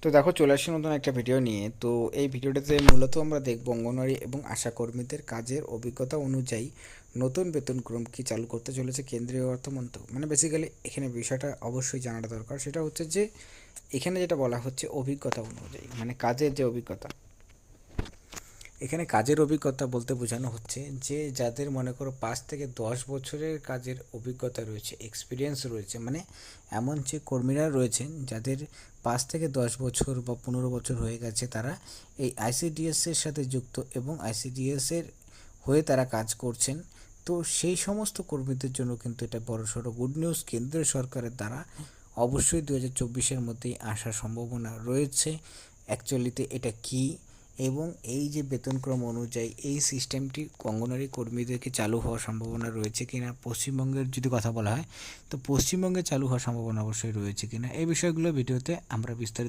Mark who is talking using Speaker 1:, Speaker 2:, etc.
Speaker 1: তো দেখো, চলে আসছি নতুন একটা ভিডিও নিয়ে। তো এই ভিডিওটাতে মূলত আমরা দেখব অঙ্গনওয়াড়ি এবং আশা কর্মীদের কাজের অভিজ্ঞতা অনুযায়ী নতুন বেতনক্রম কি চালু করতে চলেছে কেন্দ্রীয় অর্থমন্ত্রক। মানে বেসিক্যালি এখানে বিষয়টা অবশ্যই জানাটা দরকার। সেটা হচ্ছে যে এখানে যেটা বলা হচ্ছে অভিজ্ঞতা অনুযায়ী, মানে কাজের যে অভিজ্ঞতা, এখানে কাজের অভিজ্ঞতা বলতে বোঝানো হচ্ছে যে যাদের মনে করো 5 থেকে 10 বছরের কাজের অভিজ্ঞতা রয়েছে, এক্সপিরিয়েন্স রয়েছে, মানে এমন যে কর্মীরা রয়েছেন যাদের 5 থেকে 10 বছর বা 15 বছর হয়ে গেছে, তারা এই আইসিডিএসের সাথে যুক্ত এবং আইসিডিএসের হয়ে তারা কাজ করছেন। তো সেই সমস্ত কর্মীদের জন্য কিন্তু এটা বড়সড় গুড নিউজ। কেন্দ্রীয় সরকারের দ্বারা অবশ্যই 2024-এর মধ্যেই আসার সম্ভাবনা রয়েছে। অ্যাকচুয়ালিতে এটা কি এবং এই যে বেতনক্রম অনুযায়ী এই সিস্টেমটি অঙ্গনওয়াড়ি কর্মীদেরকে চালু হওয়ার সম্ভাবনা রয়েছে কিনা, পশ্চিমবঙ্গের যদি কথা বলা হয় তো পশ্চিমবঙ্গে চালু হওয়ার সম্ভাবনা অবশ্যই রয়েছে কিনা, এই বিষয়গুলো ভিডিওতে আমরা বিস্তারিত